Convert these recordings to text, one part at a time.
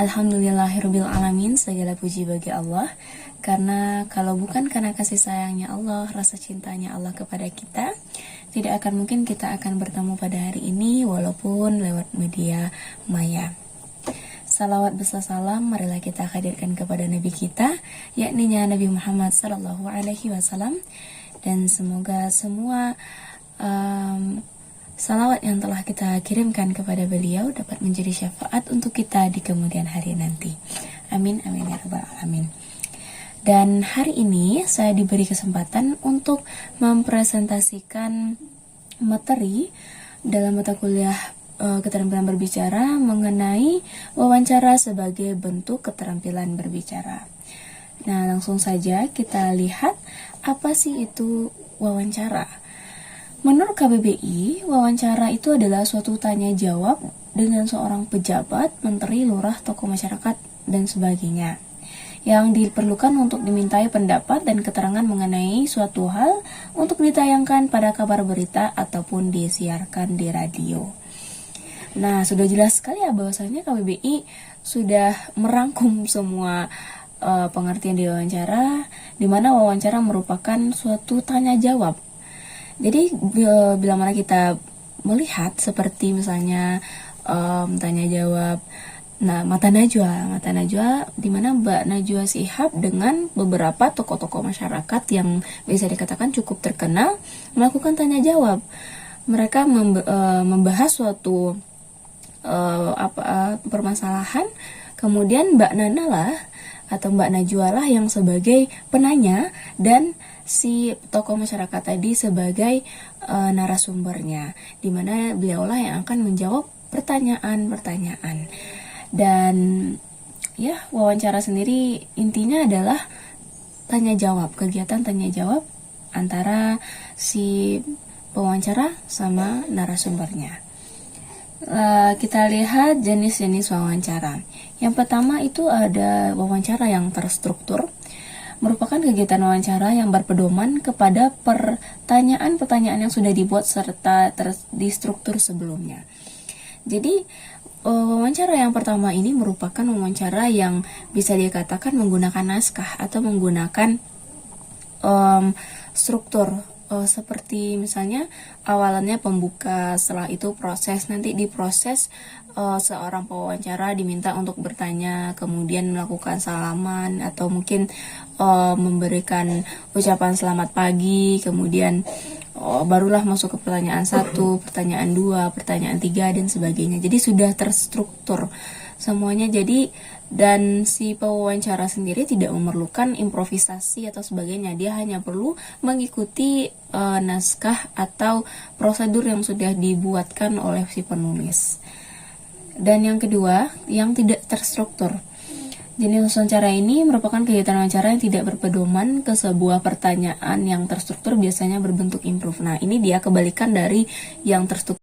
Alhamdulillahirabbil alamin, segala puji bagi Allah. Karena kalau bukan karena kasih sayangnya Allah, rasa cintanya Allah kepada kita, tidak akan mungkin kita akan bertemu pada hari ini walaupun lewat media maya. Salawat besar salam marilah kita hadirkan kepada Nabi kita, yakni Nabi Muhammad sallallahu alaihi wasallam, dan semoga semua salawat yang telah kita kirimkan kepada beliau dapat menjadi syafaat untuk kita di kemudian hari nanti. Amin, amin ya rabbal alamin. Dan hari ini saya diberi kesempatan untuk mempresentasikan materi dalam mata kuliah keterampilan berbicara mengenai wawancara sebagai bentuk keterampilan berbicara. Nah, langsung saja kita lihat apa sih itu wawancara. Menurut KBBI, wawancara itu adalah suatu tanya jawab dengan seorang pejabat, menteri, lurah, tokoh masyarakat, dan sebagainya, yang diperlukan untuk dimintai pendapat dan keterangan mengenai suatu hal untuk ditayangkan pada kabar berita ataupun disiarkan di radio. Nah, sudah jelas sekali ya bahwasanya KBBI sudah merangkum semua pengertian di wawancara, di mana wawancara merupakan suatu tanya jawab. Jadi bila mana kita melihat seperti misalnya tanya jawab, nah mata najwa di mana Mbak Najwa Shihab dengan beberapa tokoh-tokoh masyarakat yang bisa dikatakan cukup terkenal melakukan tanya jawab. Mereka membahas suatu permasalahan, kemudian Mbak Nana lah atau Mbak Najwa lah yang sebagai penanya dan si tokoh masyarakat tadi sebagai narasumbernya, di mana beliaulah yang akan menjawab pertanyaan-pertanyaan. Dan ya, wawancara sendiri intinya adalah tanya jawab, kegiatan tanya jawab antara si pewawancara sama narasumbernya. Kita lihat jenis-jenis wawancara. Yang pertama itu ada wawancara yang terstruktur, merupakan kegiatan wawancara yang berpedoman kepada pertanyaan-pertanyaan yang sudah dibuat serta distruktur sebelumnya. Jadi wawancara yang pertama ini merupakan wawancara yang bisa dikatakan menggunakan naskah atau menggunakan struktur. Seperti misalnya awalannya pembuka, setelah itu proses, nanti diproses seorang pewawancara diminta untuk bertanya, kemudian melakukan salaman atau mungkin memberikan ucapan selamat pagi, kemudian barulah masuk ke pertanyaan 1, pertanyaan 2, pertanyaan 3 dan sebagainya. Jadi sudah terstruktur semuanya. Jadi dan si pewawancara sendiri tidak memerlukan improvisasi atau sebagainya, dia hanya perlu mengikuti naskah atau prosedur yang sudah dibuatkan oleh si penulis. Dan yang kedua, yang tidak terstruktur. Jenis wawancara ini merupakan kegiatan wawancara yang tidak berpedoman ke sebuah pertanyaan yang terstruktur, biasanya berbentuk improv. Nah, ini dia kebalikan dari yang terstruktur.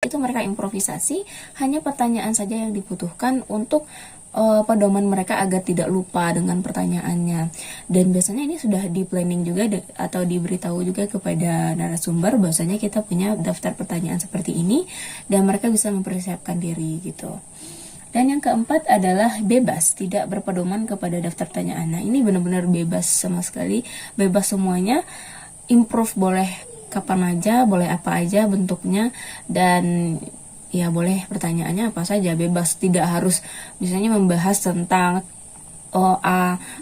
Itu mereka improvisasi, hanya pertanyaan saja yang dibutuhkan untuk pedoman mereka agar tidak lupa dengan pertanyaannya. Dan biasanya ini sudah di planning juga atau diberitahu juga kepada narasumber bahwasanya kita punya daftar pertanyaan seperti ini dan mereka bisa mempersiapkan diri gitu. Dan yang keempat adalah bebas, tidak berpedoman kepada daftar pertanyaan. Nah, ini benar-benar bebas sama sekali, bebas semuanya, improve boleh kapan aja, boleh apa aja bentuknya, dan ya boleh pertanyaannya apa saja, bebas, tidak harus misalnya membahas tentang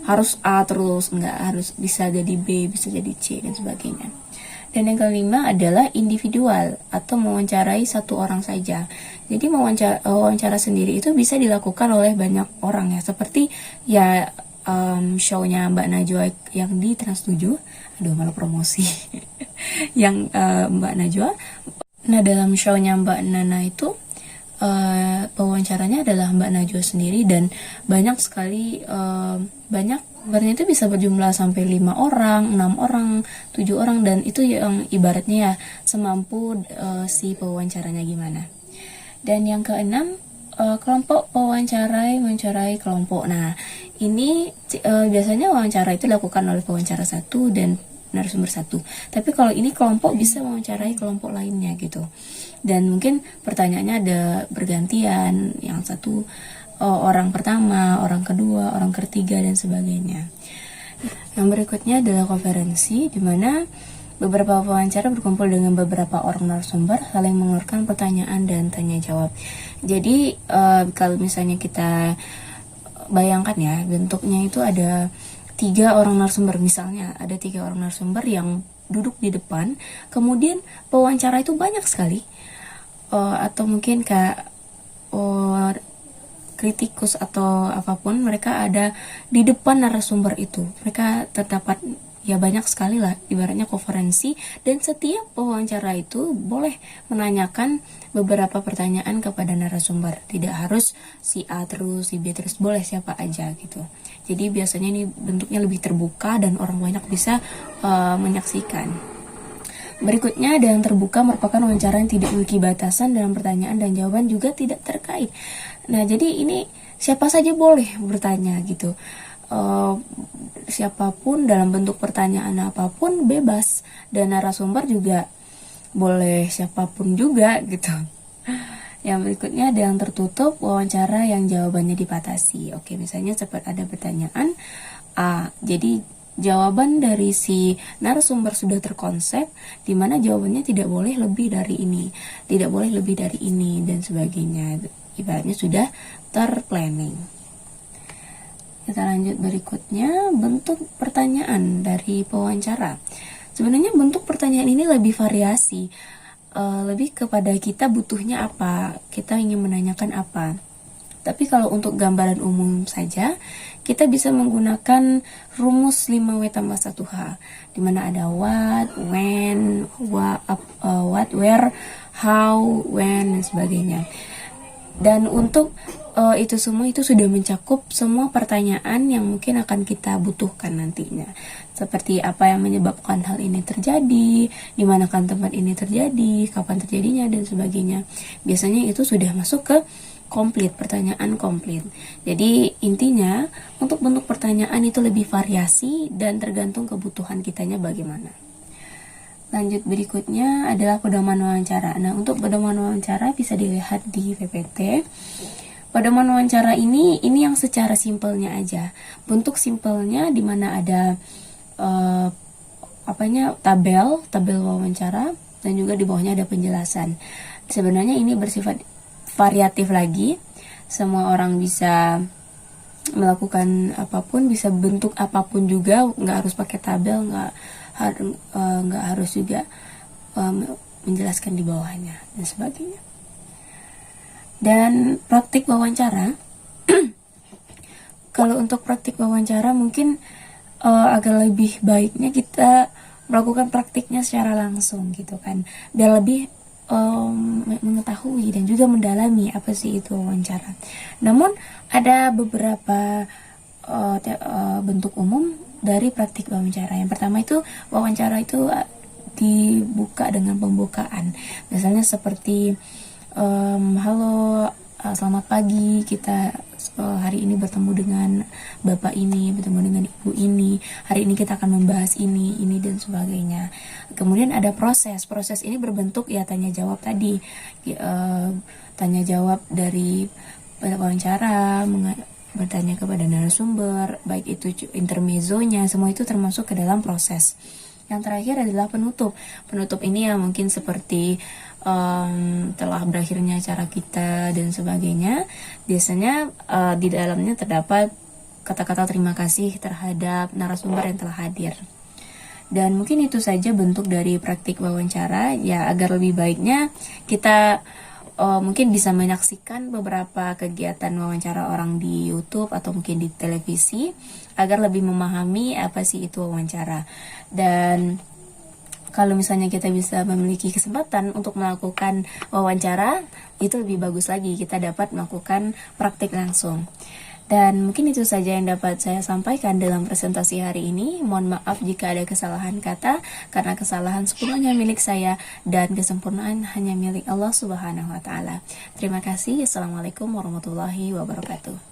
harus A terus, enggak, harus, bisa jadi B, bisa jadi C dan sebagainya. Dan yang kelima adalah individual atau mewawancarai satu orang saja. Jadi wawancara sendiri itu bisa dilakukan oleh banyak orang ya, seperti ya show-nya Mbak Najwa yang di Trans 7. Aduh, malah promosi. Yang Mbak Najwa. Nah, dalam show-nya Mbak Nana itu pewawancaranya adalah Mbak Najwa sendiri, dan banyak sekali banyak sebenarnya itu bisa berjumlah sampai 5 orang, 6 orang, 7 orang, dan itu yang ibaratnya ya semampu si pewawancaranya gimana. Dan yang keenam, kelompok mewawancarai kelompok. Nah, ini biasanya wawancara itu dilakukan oleh pewawancara satu dan narasumber satu. Tapi kalau ini kelompok bisa mewawancarai kelompok lainnya gitu. Dan mungkin pertanyaannya ada bergantian, yang satu orang pertama, orang kedua, orang ketiga, dan sebagainya. Yang berikutnya adalah konferensi, di mana beberapa wawancara berkumpul dengan beberapa orang narasumber, saling mengeluarkan pertanyaan dan tanya jawab. Jadi kalau misalnya kita bayangkan ya, bentuknya itu ada 3 orang narasumber, misalnya ada 3 orang narasumber yang duduk di depan, kemudian pewawancara itu banyak sekali, atau mungkin kayak kritikus atau apapun, mereka ada di depan narasumber itu, mereka terdapat ya banyak sekali lah, ibaratnya konferensi, dan setiap pewawancara itu boleh menanyakan beberapa pertanyaan kepada narasumber, tidak harus si A terus, si B terus, boleh siapa aja gitu. Jadi biasanya ini bentuknya lebih terbuka dan orang banyak bisa menyaksikan. Berikutnya ada yang terbuka, merupakan wawancara yang tidak memiliki batasan dalam pertanyaan dan jawaban juga tidak terkait. Nah, jadi ini siapa saja boleh bertanya gitu. Siapapun dalam bentuk pertanyaan apapun bebas, dan narasumber juga boleh siapapun juga gitu. Yang berikutnya ada yang tertutup, wawancara yang jawabannya dibatasi. Oke, misalnya seperti ada pertanyaan A, jadi jawaban dari si narasumber sudah terkonsep, di mana jawabannya tidak boleh lebih dari ini, tidak boleh lebih dari ini, dan sebagainya. Ibaratnya sudah terplanning. Kita lanjut berikutnya, bentuk pertanyaan dari pewawancara. Sebenarnya bentuk pertanyaan ini lebih variasi, lebih kepada kita butuhnya apa, kita ingin menanyakan apa. Tapi kalau untuk gambaran umum saja, kita bisa menggunakan rumus 5W tambah 1H, di mana ada what, when, what, where, how, when, dan sebagainya. Dan untuk itu semua itu sudah mencakup semua pertanyaan yang mungkin akan kita butuhkan nantinya. Seperti apa yang menyebabkan hal ini terjadi, di manakah tempat ini terjadi, kapan terjadinya, dan sebagainya. Biasanya itu sudah masuk ke komplit, pertanyaan komplit. Jadi intinya untuk bentuk pertanyaan itu lebih variasi dan tergantung kebutuhan kitanya bagaimana. Lanjut berikutnya adalah pedoman wawancara. Nah, untuk pedoman wawancara bisa dilihat di PPT. Pedoman wawancara ini yang secara simpelnya aja. Bentuk simpelnya di mana ada tabel wawancara, dan juga di bawahnya ada penjelasan. Sebenarnya ini bersifat variatif lagi. Semua orang bisa melakukan apapun, bisa bentuk apapun juga, nggak harus pakai tabel, nggak harus juga menjelaskan di bawahnya, dan sebagainya. Dan praktik wawancara, kalau untuk praktik wawancara mungkin agak lebih baiknya kita melakukan praktiknya secara langsung gitu kan, biar lebih mengetahui dan juga mendalami apa sih itu wawancara. Namun ada beberapa bentuk umum dari praktik wawancara. Yang pertama itu wawancara itu dibuka dengan pembukaan, misalnya seperti halo, selamat pagi, kita hari ini bertemu dengan bapak ini, bertemu dengan ibu ini, hari ini kita akan membahas ini, dan sebagainya. Kemudian ada proses ini berbentuk ya tanya jawab tadi, tanya jawab dari wawancara, bertanya kepada narasumber, baik itu intermezzonya, semua itu termasuk ke dalam proses. Yang terakhir adalah penutup. Penutup ini ya mungkin seperti telah berakhirnya acara kita dan sebagainya. Biasanya di dalamnya terdapat kata-kata terima kasih terhadap narasumber yang telah hadir. Dan mungkin itu saja bentuk dari praktik wawancara, ya agar lebih baiknya kita mungkin bisa menyaksikan beberapa kegiatan wawancara orang di YouTube atau mungkin di televisi agar lebih memahami apa sih itu wawancara. Dan kalau misalnya kita bisa memiliki kesempatan untuk melakukan wawancara, itu lebih bagus lagi, kita dapat melakukan praktik langsung. Dan mungkin itu saja yang dapat saya sampaikan dalam presentasi hari ini. Mohon maaf jika ada kesalahan kata, karena kesalahan sepenuhnya milik saya dan kesempurnaan hanya milik Allah Subhanahu wa Ta'ala. Terima kasih. Assalamualaikum warahmatullahi wabarakatuh.